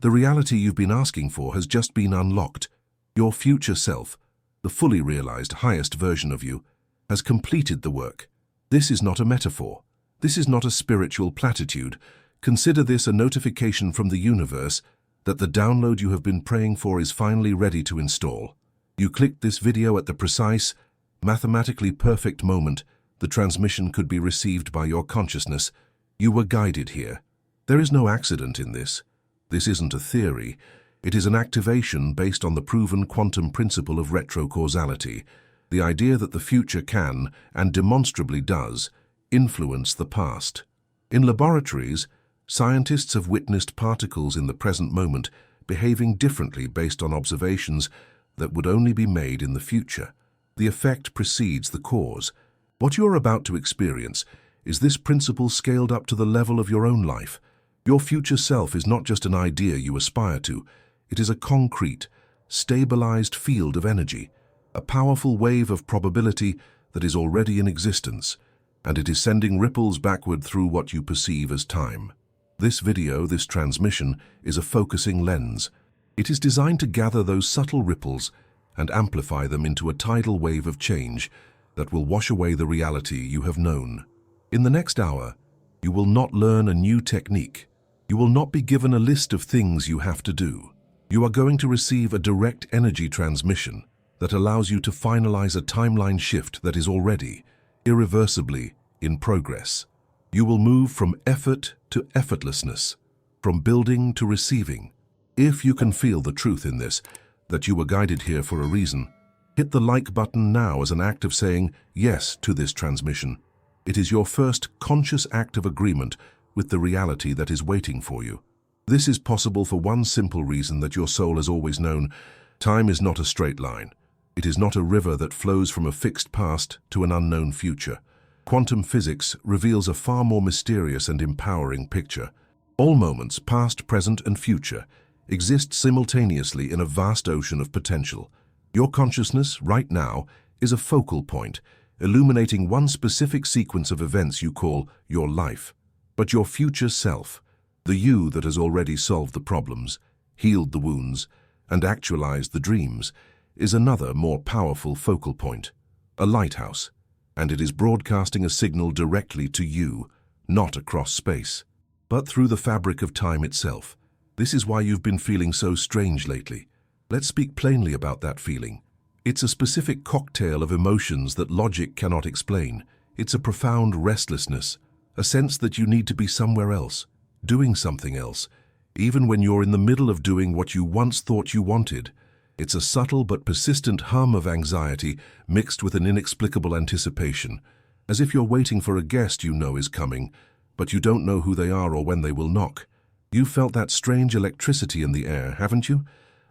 The reality you've been asking for has just been unlocked. Your future self, the fully realized highest version of you, has completed the work. This is not a metaphor. This is not a spiritual platitude. Consider this a notification from the universe that the download you have been praying for is finally ready to install. You clicked this video at the precise, mathematically perfect moment the transmission could be received by your consciousness. You were guided here. There is no accident in this. This isn't a theory. It is an activation based on the proven quantum principle of retrocausality, the idea that the future can, and demonstrably does, influence the past. In laboratories, scientists have witnessed particles in the present moment behaving differently based on observations that would only be made in the future. The effect precedes the cause. What you are about to experience is this principle scaled up to the level of your own life. Your future self is not just an idea you aspire to. It is a concrete, stabilized field of energy, a powerful wave of probability that is already in existence, and it is sending ripples backward through what you perceive as time. This video, this transmission, is a focusing lens. It is designed to gather those subtle ripples and amplify them into a tidal wave of change that will wash away the reality you have known. In the next hour, you will not learn a new technique. You will not be given a list of things you have to do. You are going to receive a direct energy transmission that allows you to finalize a timeline shift that is already, irreversibly, in progress. You will move from effort to effortlessness, from building to receiving. If you can feel the truth in this, that you were guided here for a reason, hit the like button now as an act of saying yes to this transmission. It is your first conscious act of agreement with the reality that is waiting for you. This is possible for one simple reason that your soul has always known. Time is not a straight line. It is not a river that flows from a fixed past to an unknown future. Quantum physics reveals a far more mysterious and empowering picture. All moments, past, present, and future, exist simultaneously in a vast ocean of potential. Your consciousness, right now, is a focal point, illuminating one specific sequence of events you call your life. But your future self, the you that has already solved the problems, healed the wounds, and actualized the dreams, is another, more powerful focal point, a lighthouse, and it is broadcasting a signal directly to you, not across space, but through the fabric of time itself. This is why you've been feeling so strange lately. Let's speak plainly about that feeling. It's a specific cocktail of emotions that logic cannot explain. It's a profound restlessness, a sense that you need to be somewhere else, doing something else, even when you're in the middle of doing what you once thought you wanted. It's a subtle but persistent hum of anxiety mixed with an inexplicable anticipation, as if you're waiting for a guest you know is coming, but you don't know who they are or when they will knock. You've felt that strange electricity in the air, haven't you?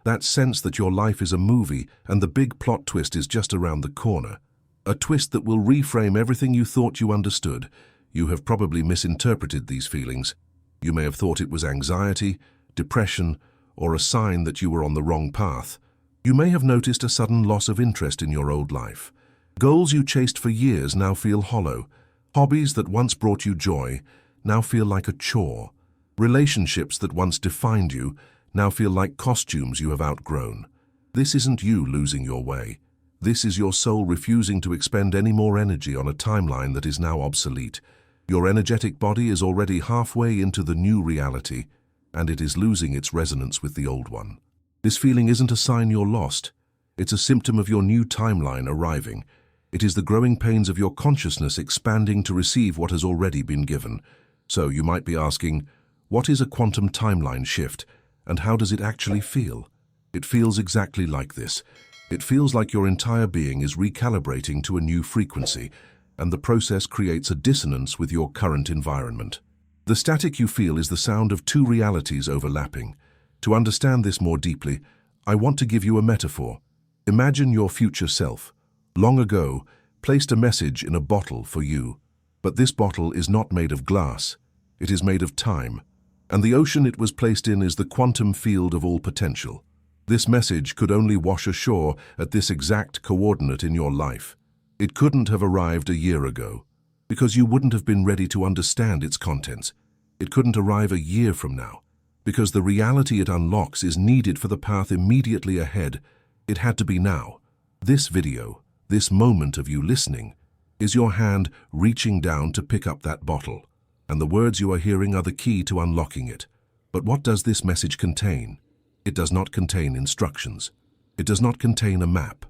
That sense that your life is a movie and the big plot twist is just around the corner. A twist that will reframe everything you thought you understood. You have probably misinterpreted these feelings. You may have thought it was anxiety, depression, or a sign that you were on the wrong path. You may have noticed a sudden loss of interest in your old life. Goals you chased for years now feel hollow. Hobbies that once brought you joy now feel like a chore. Relationships that once defined you now feel like costumes you have outgrown. This isn't you losing your way. This is your soul refusing to expend any more energy on a timeline that is now obsolete. Your energetic body is already halfway into the new reality, and it is losing its resonance with the old one. This feeling isn't a sign you're lost. It's a symptom of your new timeline arriving. It is the growing pains of your consciousness expanding to receive what has already been given. So you might be asking, what is a quantum timeline shift, and how does it actually feel? It feels exactly like this. It feels like your entire being is recalibrating to a new frequency, and the process creates a dissonance with your current environment. The static you feel is the sound of two realities overlapping. To understand this more deeply, I want to give you a metaphor. Imagine your future self, long ago, placed a message in a bottle for you. But this bottle is not made of glass. It is made of time. And the ocean it was placed in is the quantum field of all potential. This message could only wash ashore at this exact coordinate in your life. It couldn't have arrived a year ago, because you wouldn't have been ready to understand its contents. It couldn't arrive a year from now, because the reality it unlocks is needed for the path immediately ahead. It had to be now. This video, this moment of you listening, is your hand reaching down to pick up that bottle, and the words you are hearing are the key to unlocking it. But what does this message contain? It does not contain instructions. It does not contain a map.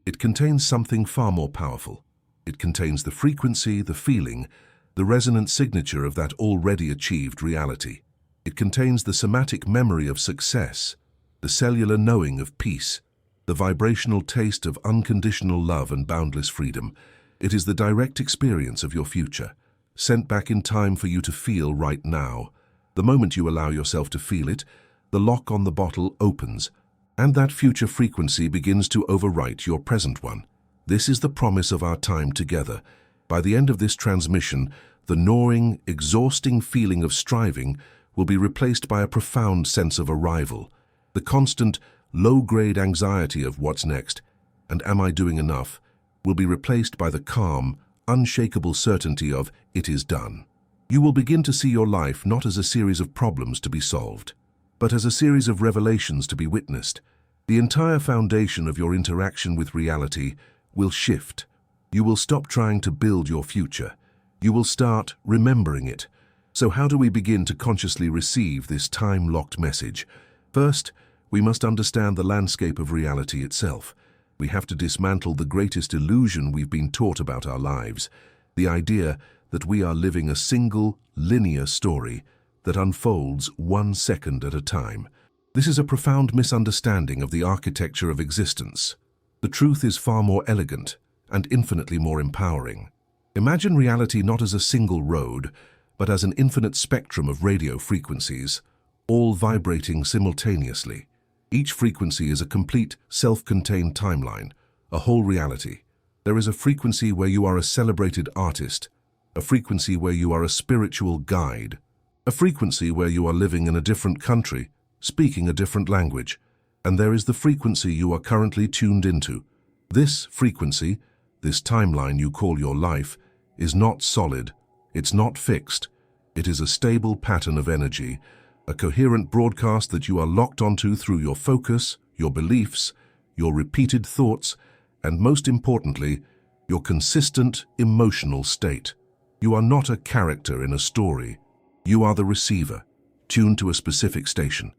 It contains something far more powerful. It contains the frequency, the feeling, the resonant signature of that already achieved reality. It contains the somatic memory of success, the cellular knowing of peace, the vibrational taste of unconditional love and boundless freedom. It is the direct experience of your future, sent back in time for you to feel right now. The moment you allow yourself to feel it, the lock on the bottle opens, and that future frequency begins to overwrite your present one. This is the promise of our time together. By the end of this transmission, the gnawing, exhausting feeling of striving will be replaced by a profound sense of arrival. The constant, low-grade anxiety of what's next, and am I doing enough, will be replaced by the calm, unshakable certainty of it is done. You will begin to see your life not as a series of problems to be solved, but as a series of revelations to be witnessed. The entire foundation of your interaction with reality will shift. You will stop trying to build your future. You will start remembering it. So how do we begin to consciously receive this time-locked message? First, we must understand the landscape of reality itself. We have to dismantle the greatest illusion we've been taught about our lives, the idea that we are living a single, linear story that unfolds 1 second at a time. This is a profound misunderstanding of the architecture of existence. The truth is far more elegant and infinitely more empowering. Imagine reality not as a single road, but as an infinite spectrum of radio frequencies, all vibrating simultaneously. Each frequency is a complete, self-contained timeline, a whole reality. There is a frequency where you are a celebrated artist, a frequency where you are a spiritual guide, a frequency where you are living in a different country, speaking a different language, and there is the frequency you are currently tuned into. This frequency, this timeline you call your life, is not solid, it's not fixed. It is a stable pattern of energy, a coherent broadcast that you are locked onto through your focus, your beliefs, your repeated thoughts, and most importantly, your consistent emotional state. You are not a character in a story. You are the receiver, tuned to a specific station.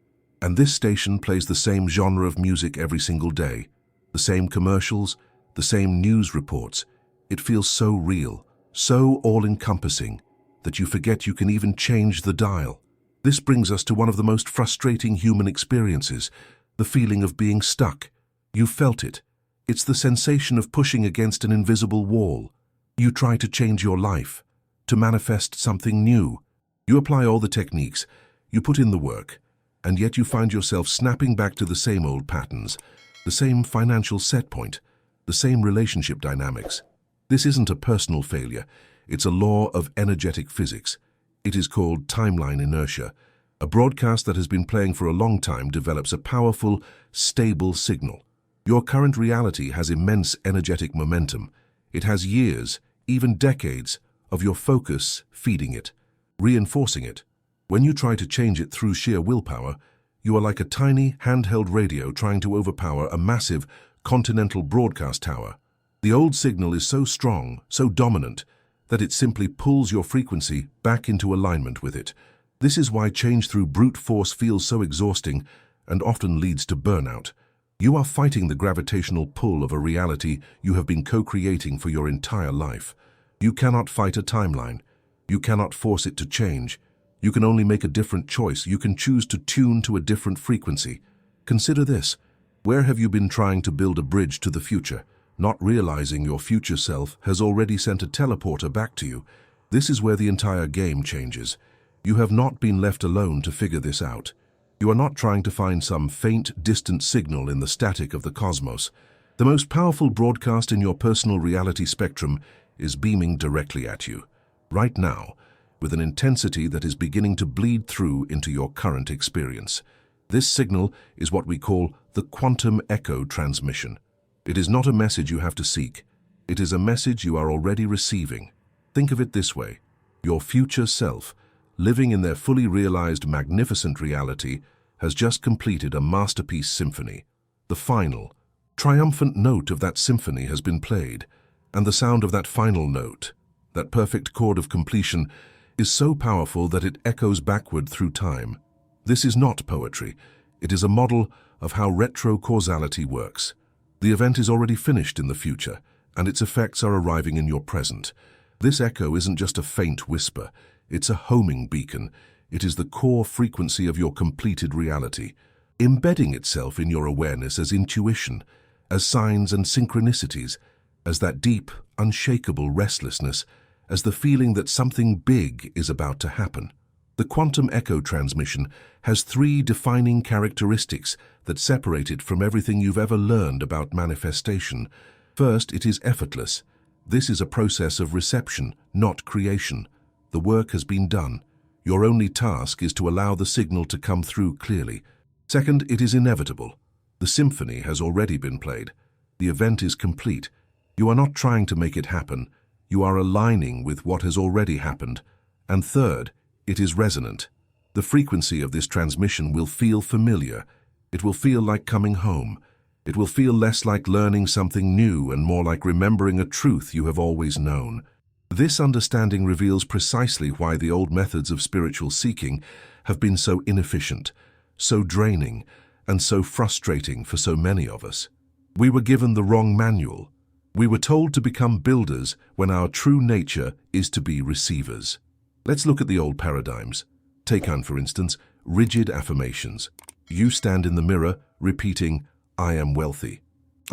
And this station plays the same genre of music every single day, the same commercials, the same news reports. It feels so real, so all-encompassing, that you forget you can even change the dial. This brings us to one of the most frustrating human experiences, the feeling of being stuck. You felt it. It's the sensation of pushing against an invisible wall. You try to change your life, to manifest something new. You apply all the techniques, you put in the work, and yet you find yourself snapping back to the same old patterns, the same financial set point, the same relationship dynamics. This isn't a personal failure, it's a law of energetic physics. It is called timeline inertia. A broadcast that has been playing for a long time develops a powerful, stable signal. Your current reality has immense energetic momentum. It has years, even decades, of your focus feeding it, reinforcing it. When you try to change it through sheer willpower, you are like a tiny, handheld radio trying to overpower a massive, continental broadcast tower. The old signal is so strong, so dominant, that it simply pulls your frequency back into alignment with it. This is why change through brute force feels so exhausting and often leads to burnout. You are fighting the gravitational pull of a reality you have been co-creating for your entire life. You cannot fight a timeline. You cannot force it to change. You can only make a different choice. You can choose to tune to a different frequency. Consider this. Where have you been trying to build a bridge to the future, not realizing your future self has already sent a teleporter back to you? This is where the entire game changes. You have not been left alone to figure this out. You are not trying to find some faint, distant signal in the static of the cosmos. The most powerful broadcast in your personal reality spectrum is beaming directly at you, right now, with an intensity that is beginning to bleed through into your current experience. This signal is what we call the quantum echo transmission. It is not a message you have to seek. It is a message you are already receiving. Think of it this way. Your future self, living in their fully realized magnificent reality, has just completed a masterpiece symphony. The final, triumphant note of that symphony has been played, and the sound of that final note, that perfect chord of completion, is so powerful that it echoes backward through time. This is not poetry. It is a model of how retro-causality works. The event is already finished in the future, and its effects are arriving in your present. This echo isn't just a faint whisper. It's a homing beacon. It is the core frequency of your completed reality, embedding itself in your awareness as intuition, as signs and synchronicities, as that deep, unshakable restlessness, as the feeling that something big is about to happen. The quantum echo transmission has three defining characteristics that separate it from everything you've ever learned about manifestation. First, it is effortless. This is a process of reception, not creation. The work has been done. Your only task is to allow the signal to come through clearly. Second, it is inevitable. The symphony has already been played. The event is complete. You are not trying to make it happen. You are aligning with what has already happened. And third, it is resonant. The frequency of this transmission will feel familiar. It will feel like coming home. It will feel less like learning something new and more like remembering a truth you have always known. This understanding reveals precisely why the old methods of spiritual seeking have been so inefficient, so draining, and so frustrating for so many of us. We were given the wrong manual. We were told to become builders when our true nature is to be receivers. Let's look at the old paradigms. Take on, for instance, rigid affirmations. You stand in the mirror repeating, "I am wealthy.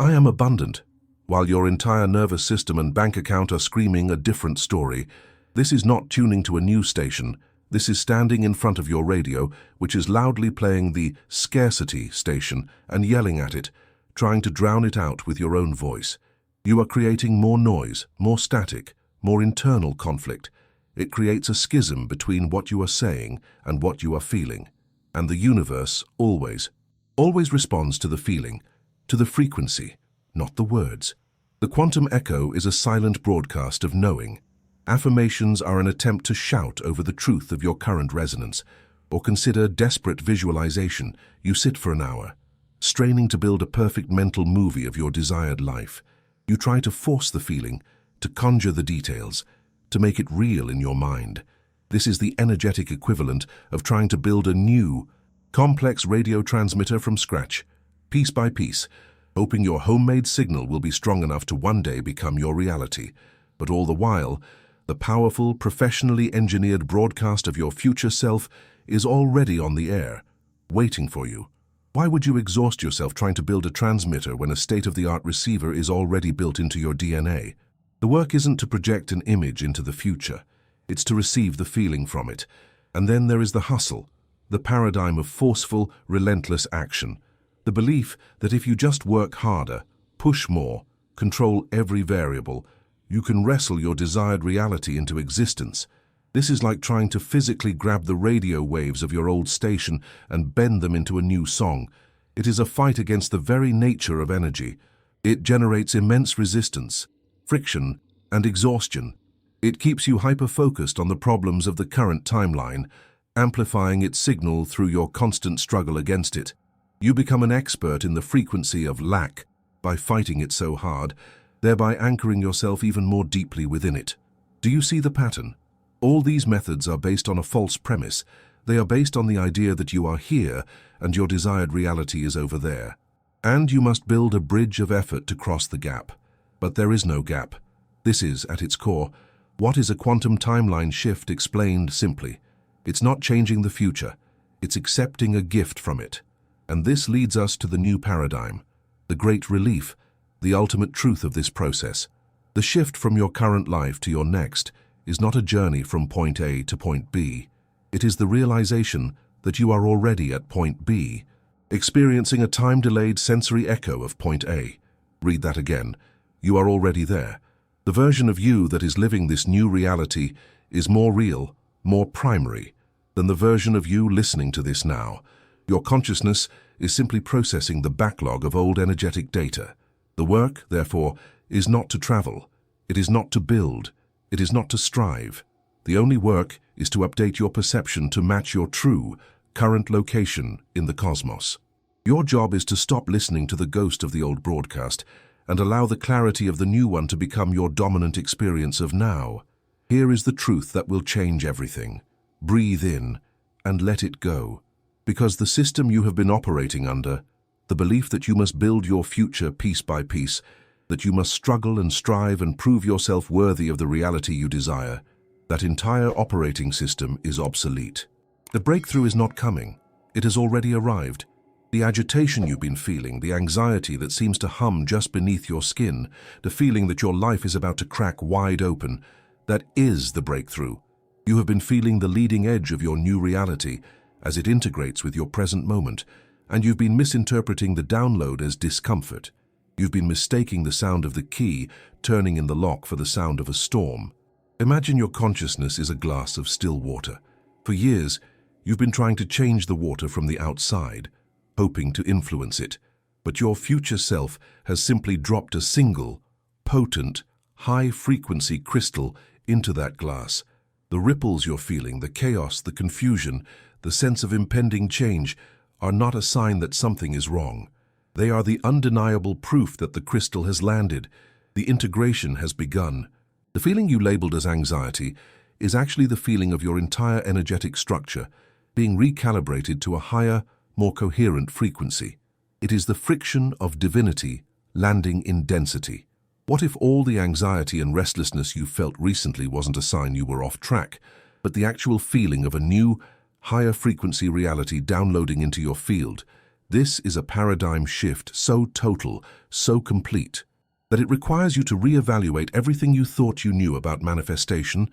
I am abundant," while your entire nervous system and bank account are screaming a different story. This is not tuning to a news station. This is standing in front of your radio, which is loudly playing the scarcity station and yelling at it, trying to drown it out with your own voice. You are creating more noise, more static, more internal conflict. It creates a schism between what you are saying and what you are feeling. And the universe always responds to the feeling, to the frequency, not the words. The quantum echo is a silent broadcast of knowing. Affirmations are an attempt to shout over the truth of your current resonance, or consider desperate visualization. You sit for an hour, straining to build a perfect mental movie of your desired life. You try to force the feeling, to conjure the details, to make it real in your mind. This is the energetic equivalent of trying to build a new, complex radio transmitter from scratch, piece by piece, hoping your homemade signal will be strong enough to one day become your reality. But all the while, the powerful, professionally engineered broadcast of your future self is already on the air, waiting for you. Why would you exhaust yourself trying to build a transmitter when a state-of-the-art receiver is already built into your DNA? The work isn't to project an image into the future. It's to receive the feeling from it. And then there is the hustle, the paradigm of forceful, relentless action. The belief that if you just work harder, push more, control every variable, you can wrestle your desired reality into existence. This is like trying to physically grab the radio waves of your old station and bend them into a new song. It is a fight against the very nature of energy. It generates immense resistance, friction, and exhaustion. It keeps you hyper-focused on the problems of the current timeline, amplifying its signal through your constant struggle against it. You become an expert in the frequency of lack by fighting it so hard, thereby anchoring yourself even more deeply within it. Do you see the pattern? All these methods are based on a false premise. They are based on the idea that you are here and your desired reality is over there. And you must build a bridge of effort to cross the gap. But there is no gap. This is, at its core, what is a quantum timeline shift explained simply. It's not changing the future. It's accepting a gift from it. And this leads us to the new paradigm, the great relief, the ultimate truth of this process. The shift from your current life to your next is not a journey from point A to point B. It is the realization that you are already at point B, experiencing a time-delayed sensory echo of point A. Read that again. You are already there. The version of you that is living this new reality is more real, more primary, than the version of you listening to this now. Your consciousness is simply processing the backlog of old energetic data. The work, therefore, is not to travel. It is not to build. It is not to strive. The only work is to update your perception to match your true, current location in the cosmos. Your job is to stop listening to the ghost of the old broadcast and allow the clarity of the new one to become your dominant experience of now. Here is the truth that will change everything. Breathe in and let it go. Because the system you have been operating under, the belief that you must build your future piece by piece, that you must struggle and strive and prove yourself worthy of the reality you desire, that entire operating system is obsolete. The breakthrough is not coming. It has already arrived. The agitation you've been feeling, the anxiety that seems to hum just beneath your skin, the feeling that your life is about to crack wide open, that is the breakthrough. You have been feeling the leading edge of your new reality as it integrates with your present moment, and you've been misinterpreting the download as discomfort. You've been mistaking the sound of the key turning in the lock for the sound of a storm. Imagine your consciousness is a glass of still water. For years, you've been trying to change the water from the outside, hoping to influence it, but your future self has simply dropped a single, potent, high-frequency crystal into that glass. The ripples you're feeling, the chaos, the confusion, the sense of impending change are not a sign that something is wrong. They are the undeniable proof that the crystal has landed, the integration has begun. The feeling you labeled as anxiety is actually the feeling of your entire energetic structure being recalibrated to a higher, more coherent frequency. It is the friction of divinity landing in density. What if all the anxiety and restlessness you felt recently wasn't a sign you were off track, but the actual feeling of a new, higher frequency reality downloading into your field? This is a paradigm shift so total, so complete, that it requires you to reevaluate everything you thought you knew about manifestation,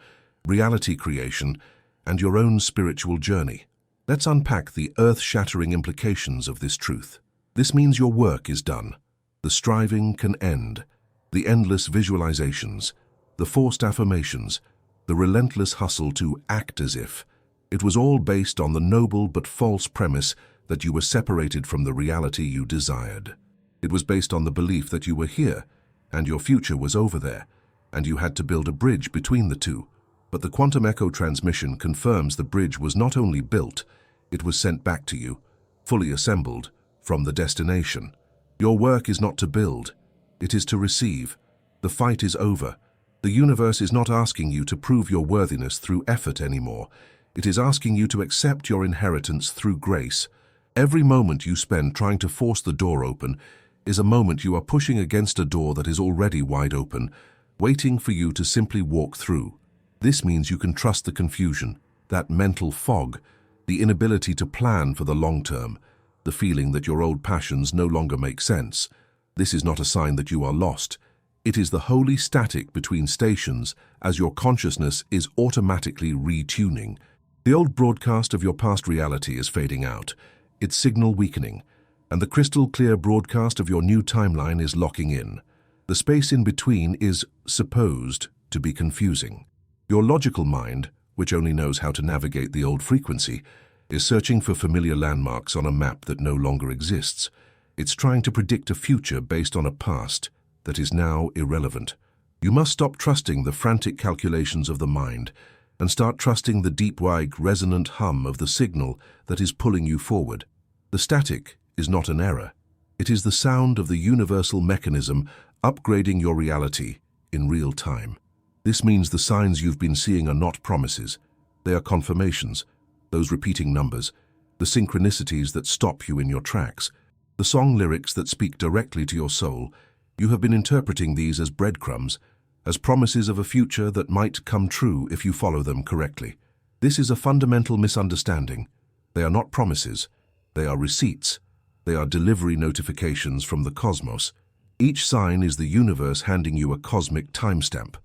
reality creation, and your own spiritual journey. Let's unpack the earth-shattering implications of this truth. This means your work is done. The striving can end. The endless visualizations, the forced affirmations, the relentless hustle to act as if. It was all based on the noble but false premise that you were separated from the reality you desired. It was based on the belief that you were here, and your future was over there, and you had to build a bridge between the two. But the quantum echo transmission confirms the bridge was not only built, it was sent back to you, fully assembled, from the destination. Your work is not to build, it is to receive. The fight is over. The universe is not asking you to prove your worthiness through effort anymore. It is asking you to accept your inheritance through grace. Every moment you spend trying to force the door open is a moment you are pushing against a door that is already wide open, waiting for you to simply walk through. This means you can trust the confusion, that mental fog, the inability to plan for the long term, the feeling that your old passions no longer make sense. This is not a sign that you are lost. It is the holy static between stations as your consciousness is automatically retuning. The old broadcast of your past reality is fading out, its signal weakening, and the crystal-clear broadcast of your new timeline is locking in. The space in between is supposed to be confusing. Your logical mind, which only knows how to navigate the old frequency, is searching for familiar landmarks on a map that no longer exists. It's trying to predict a future based on a past that is now irrelevant. You must stop trusting the frantic calculations of the mind and start trusting the deep-wide resonant hum of the signal that is pulling you forward. The static is not an error. It is the sound of the universal mechanism upgrading your reality in real time. This means the signs you've been seeing are not promises. They are confirmations, those repeating numbers, the synchronicities that stop you in your tracks, the song lyrics that speak directly to your soul. You have been interpreting these as breadcrumbs, as promises of a future that might come true if you follow them correctly. This is a fundamental misunderstanding. They are not promises. They are receipts. They are delivery notifications from the cosmos. Each sign is the universe handing you a cosmic timestamp,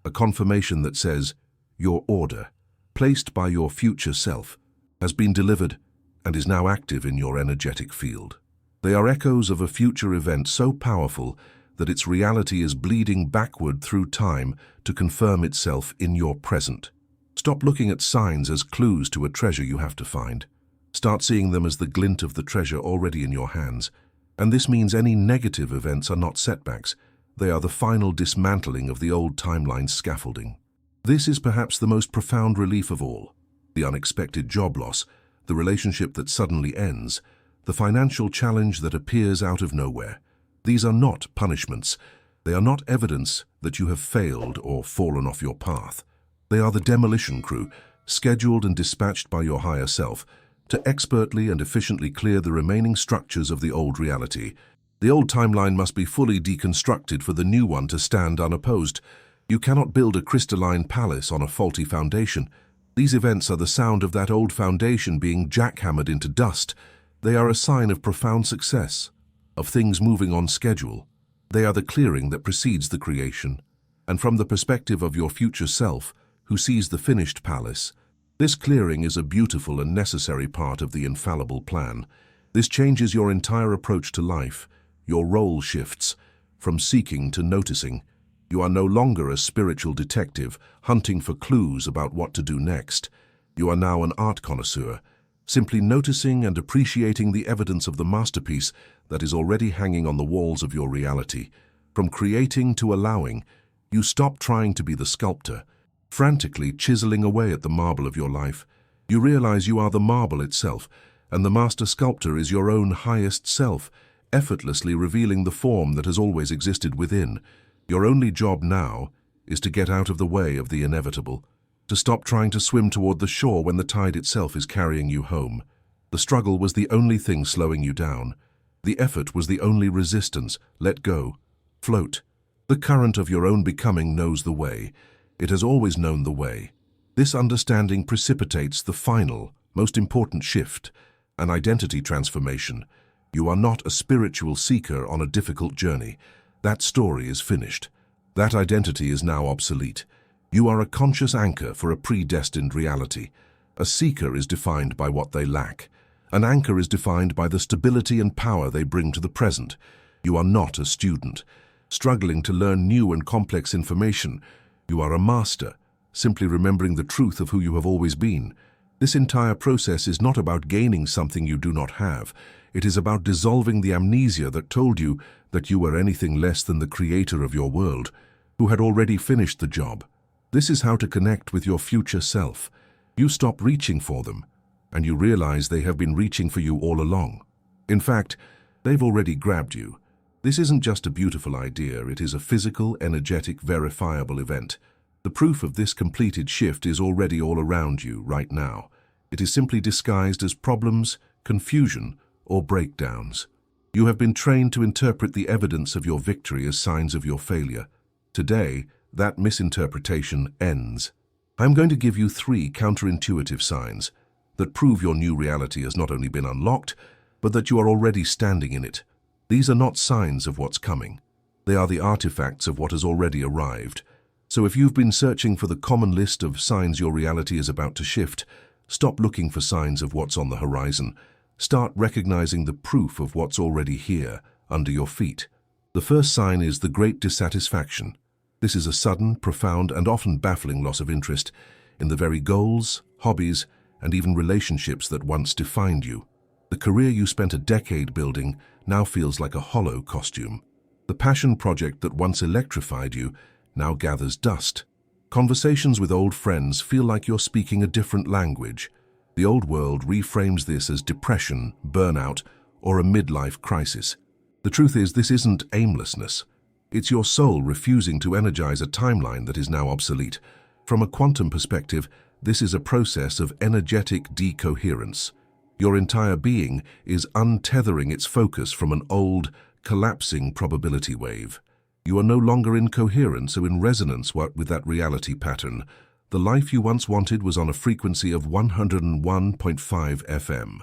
a confirmation that says, your order, placed by your future self, has been delivered and is now active in your energetic field. They are echoes of a future event so powerful that its reality is bleeding backward through time to confirm itself in your present. Stop looking at signs as clues to a treasure you have to find. Start seeing them as the glint of the treasure already in your hands. And this means any negative events are not setbacks. They are the final dismantling of the old timeline scaffolding. This is perhaps the most profound relief of all. the unexpected job loss, the relationship that suddenly ends, the financial challenge that appears out of nowhere. These are not punishments. They are not evidence that you have failed or fallen off your path. They are the demolition crew, scheduled and dispatched by your higher self, to expertly and efficiently clear the remaining structures of the old reality. The old timeline must be fully deconstructed for the new one to stand unopposed. You cannot build a crystalline palace on a faulty foundation. These events are the sound of that old foundation being jackhammered into dust. They are a sign of profound success, of things moving on schedule. They are the clearing that precedes the creation. And from the perspective of your future self, who sees the finished palace, this clearing is a beautiful and necessary part of the infallible plan. This changes your entire approach to life. Your role shifts from seeking to noticing. You are no longer a spiritual detective hunting for clues about what to do next. You are now an art connoisseur, simply noticing and appreciating the evidence of the masterpiece that is already hanging on the walls of your reality. From creating to allowing, you stop trying to be the sculptor, frantically chiseling away at the marble of your life. You realize you are the marble itself, and the master sculptor is your own highest self, effortlessly revealing the form that has always existed within. Your only job now is to get out of the way of the inevitable, to stop trying to swim toward the shore when the tide itself is carrying you home. The struggle was the only thing slowing you down. The effort was the only resistance. Let go. Float. The current of your own becoming knows the way. It has always known the way. This understanding precipitates the final, most important shift, an identity transformation. You are not a spiritual seeker on a difficult journey. That story is finished. That identity is now obsolete. You are a conscious anchor for a predestined reality. A seeker is defined by what they lack. An anchor is defined by the stability and power they bring to the present. You are not a student, struggling to learn new and complex information. You are a master, simply remembering the truth of who you have always been. This entire process is not about gaining something you do not have. It is about dissolving the amnesia that told you that you were anything less than the creator of your world, who had already finished the job. This is how to connect with your future self. You stop reaching for them, and you realize they have been reaching for you all along. In fact, they've already grabbed you. This isn't just a beautiful idea, it is a physical, energetic, verifiable event. The proof of this completed shift is already all around you right now. It is simply disguised as problems, confusion, or breakdowns. You have been trained to interpret the evidence of your victory as signs of your failure. Today, that misinterpretation ends. I'm going to give you 3 counterintuitive signs that prove your new reality has not only been unlocked, but that you are already standing in it. These are not signs of what's coming. They are the artifacts of what has already arrived. So if you've been searching for the common list of signs your reality is about to shift, stop looking for signs of what's on the horizon. Start recognizing the proof of what's already here, under your feet. The first sign is the great dissatisfaction. This is a sudden, profound, and often baffling loss of interest in the very goals, hobbies, and even relationships that once defined you. The career you spent a decade building now feels like a hollow costume. The passion project that once electrified you now gathers dust. Conversations with old friends feel like you're speaking a different language. The old world reframes this as depression, burnout, or a midlife crisis. The truth is, this isn't aimlessness. It's your soul refusing to energize a timeline that is now obsolete. From a quantum perspective, this is a process of energetic decoherence. Your entire being is untethering its focus from an old, collapsing probability wave. You are no longer in coherence or in resonance with that reality pattern. The life you once wanted was on a frequency of 101.5 FM.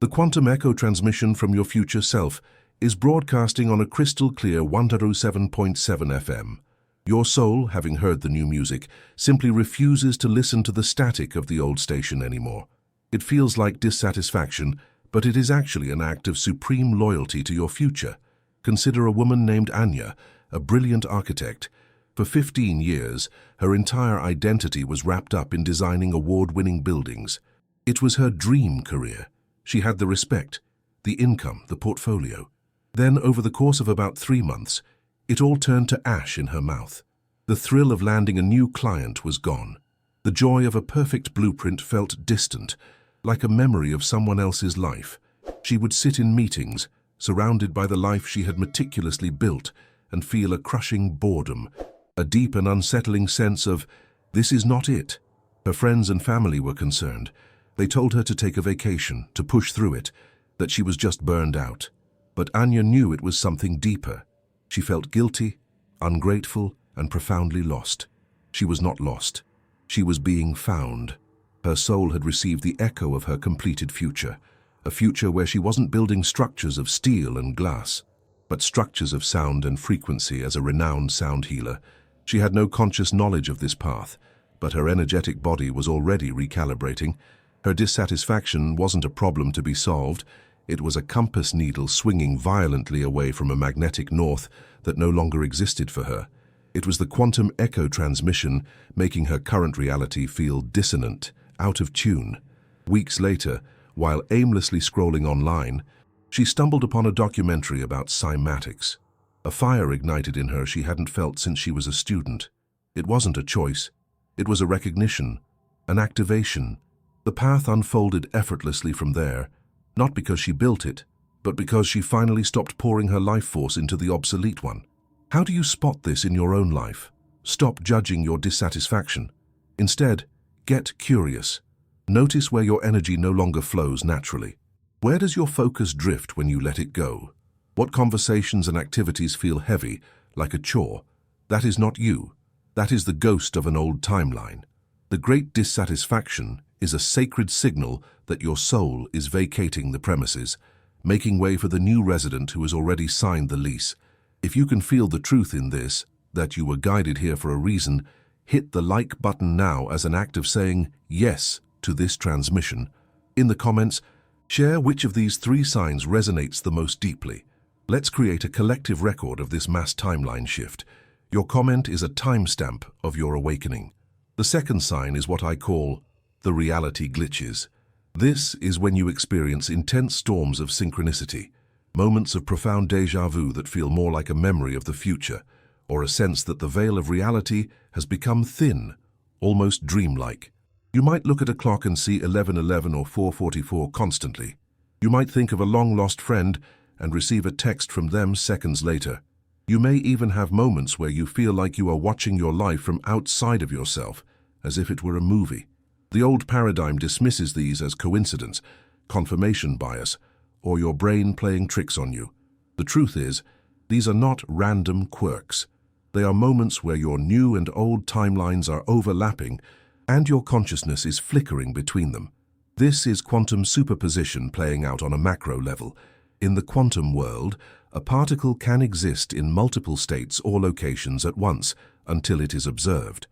The quantum echo transmission from your future self is broadcasting on a crystal clear 107.7 FM. Your soul, having heard the new music, simply refuses to listen to the static of the old station anymore. It feels like dissatisfaction, but it is actually an act of supreme loyalty to your future. Consider a woman named Anya, a brilliant architect. For 15 years, her entire identity was wrapped up in designing award-winning buildings. It was her dream career. She had the respect, the income, the portfolio. Then, over the course of about 3 months, it all turned to ash in her mouth. The thrill of landing a new client was gone. The joy of a perfect blueprint felt distant, like a memory of someone else's life. She would sit in meetings, surrounded by the life she had meticulously built, and feel a crushing boredom, a deep and unsettling sense of, this is not it. Her friends and family were concerned. They told her to take a vacation, to push through it, that she was just burned out. But Anya knew it was something deeper. She felt guilty, ungrateful, and profoundly lost. She was not lost. She was being found. Her soul had received the echo of her completed future, a future where she wasn't building structures of steel and glass, but structures of sound and frequency. As a renowned sound healer, she had no conscious knowledge of this path, but her energetic body was already recalibrating. Her dissatisfaction wasn't a problem to be solved. It was a compass needle swinging violently away from a magnetic north that no longer existed for her. It was the quantum echo transmission making her current reality feel dissonant, out of tune. Weeks later, while aimlessly scrolling online, she stumbled upon a documentary about cymatics. A fire ignited in her she hadn't felt since she was a student. It wasn't a choice. It was a recognition, an activation. The path unfolded effortlessly from there, not because she built it, but because she finally stopped pouring her life force into the obsolete one. How do you spot this in your own life? Stop judging your dissatisfaction. Instead, get curious. Notice where your energy no longer flows naturally. Where does your focus drift when you let it go? What conversations and activities feel heavy, like a chore? That is not you. That is the ghost of an old timeline. The great dissatisfaction is a sacred signal that your soul is vacating the premises, making way for the new resident who has already signed the lease. If you can feel the truth in this, that you were guided here for a reason, hit the like button now as an act of saying yes to this transmission. In the comments, share which of these 3 signs resonates the most deeply. Let's create a collective record of this mass timeline shift. Your comment is a timestamp of your awakening. The second sign is what I call the reality glitches. This is when you experience intense storms of synchronicity, moments of profound déjà vu that feel more like a memory of the future, or a sense that the veil of reality has become thin, almost dreamlike. You might look at a clock and see 11:11 or 4:44 constantly. You might think of a long-lost friend and receive a text from them seconds later. You may even have moments where you feel like you are watching your life from outside of yourself, as if it were a movie. The old paradigm dismisses these as coincidence, confirmation bias, or your brain playing tricks on you. The truth is, these are not random quirks. They are moments where your new and old timelines are overlapping and your consciousness is flickering between them. This is quantum superposition playing out on a macro level. In the quantum world, a particle can exist in multiple states or locations at once until it is observed.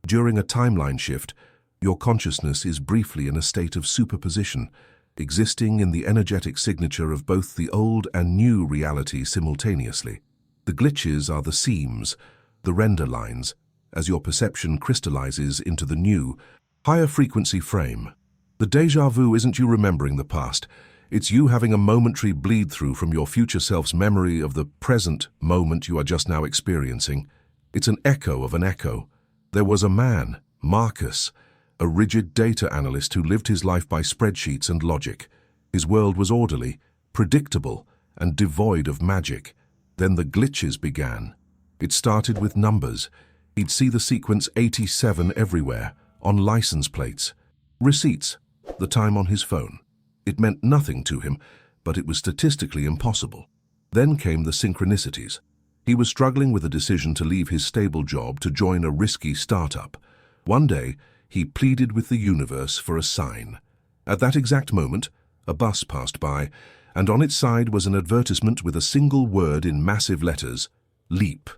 During a timeline shift, your consciousness is briefly in a state of superposition, existing in the energetic signature of both the old and new reality simultaneously. The glitches are the seams, the render lines, as your perception crystallizes into the new, higher frequency frame. The déjà vu isn't you remembering the past. It's you having a momentary bleed-through from your future self's memory of the present moment you are just now experiencing. It's an echo of an echo. There was a man, Marcus, a rigid data analyst who lived his life by spreadsheets and logic. His world was orderly, predictable, and devoid of magic. Then the glitches began. It started with numbers. He'd see the sequence 87 everywhere, on license plates. Receipts, the time on his phone. It meant nothing to him, but it was statistically impossible. Then came the synchronicities. He was struggling with a decision to leave his stable job to join a risky startup. One day, he pleaded with the universe for a sign. At that exact moment, a bus passed by, and on its side was an advertisement with a single word in massive letters, leap.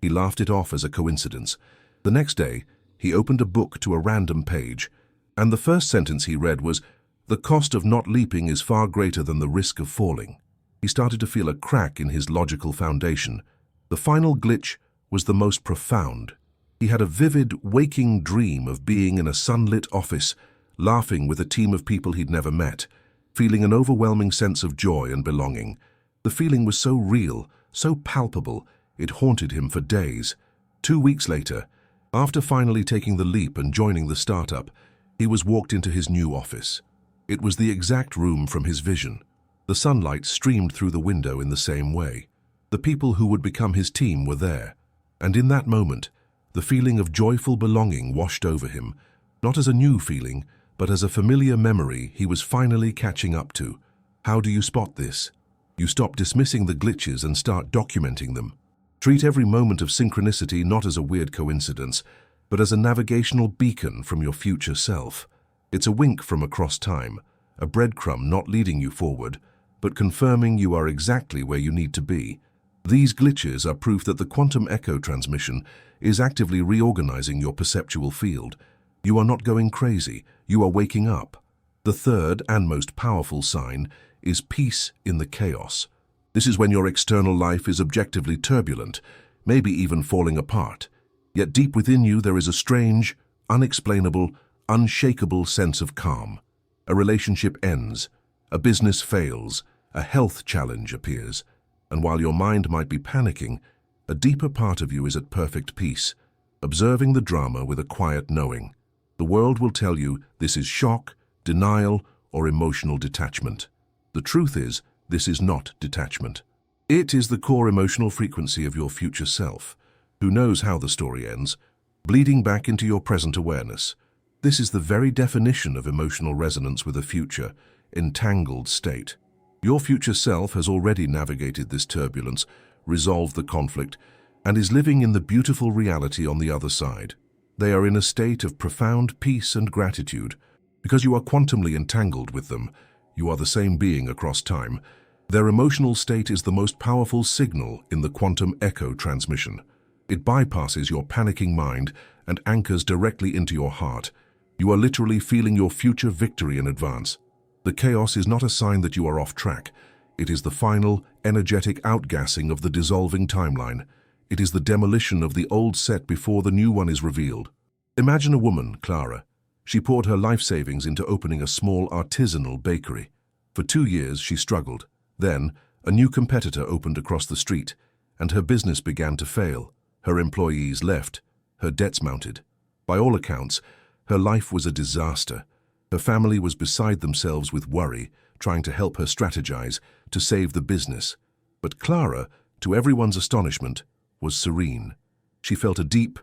He laughed it off as a coincidence. The next day, he opened a book to a random page, and the first sentence he read was, "The cost of not leaping is far greater than the risk of falling." He started to feel a crack in his logical foundation. The final glitch was the most profound. He had a vivid, waking dream of being in a sunlit office, laughing with a team of people he'd never met, feeling an overwhelming sense of joy and belonging. The feeling was so real, so palpable, it haunted him for days. 2 weeks later, After finally taking the leap and joining the startup, he was walked into his new office. It was the exact room from his vision. The sunlight streamed through the window in the same way. The people who would become his team were there. And in that moment, the feeling of joyful belonging washed over him, not as a new feeling, but as a familiar memory he was finally catching up to. How do you spot this? You stop dismissing the glitches and start documenting them. Treat every moment of synchronicity not as a weird coincidence, but as a navigational beacon from your future self. It's a wink from across time, a breadcrumb not leading you forward, but confirming you are exactly where you need to be. These glitches are proof that the quantum echo transmission is actively reorganizing your perceptual field. You are not going crazy, you are waking up. The third and most powerful sign is peace in the chaos. This is when your external life is objectively turbulent, maybe even falling apart. Yet deep within you there is a strange, unexplainable, unshakable sense of calm. A relationship ends, a business fails, a health challenge appears, and while your mind might be panicking, a deeper part of you is at perfect peace, observing the drama with a quiet knowing. The world will tell you this is shock, denial, or emotional detachment. The truth is, this is not detachment. It is the core emotional frequency of your future self, who knows how the story ends, bleeding back into your present awareness. This is the very definition of emotional resonance with a future, entangled state. Your future self has already navigated this turbulence, resolved the conflict, and is living in the beautiful reality on the other side. They are in a state of profound peace and gratitude. Because you are quantumly entangled with them, you are the same being across time. Their emotional state is the most powerful signal in the quantum echo transmission. It bypasses your panicking mind and anchors directly into your heart. You are literally feeling your future victory in advance. The chaos is not a sign that you are off track. It is the final, energetic outgassing of the dissolving timeline. It is the demolition of the old set before the new one is revealed. Imagine a woman, Clara. She poured her life savings into opening a small artisanal bakery. For 2 years she struggled. Then, a new competitor opened across the street, and her business began to fail. Her employees left, her debts mounted. By all accounts, her life was a disaster. Her family was beside themselves with worry, trying to help her strategize to save the business. But Clara, to everyone's astonishment, was serene. She felt a deep,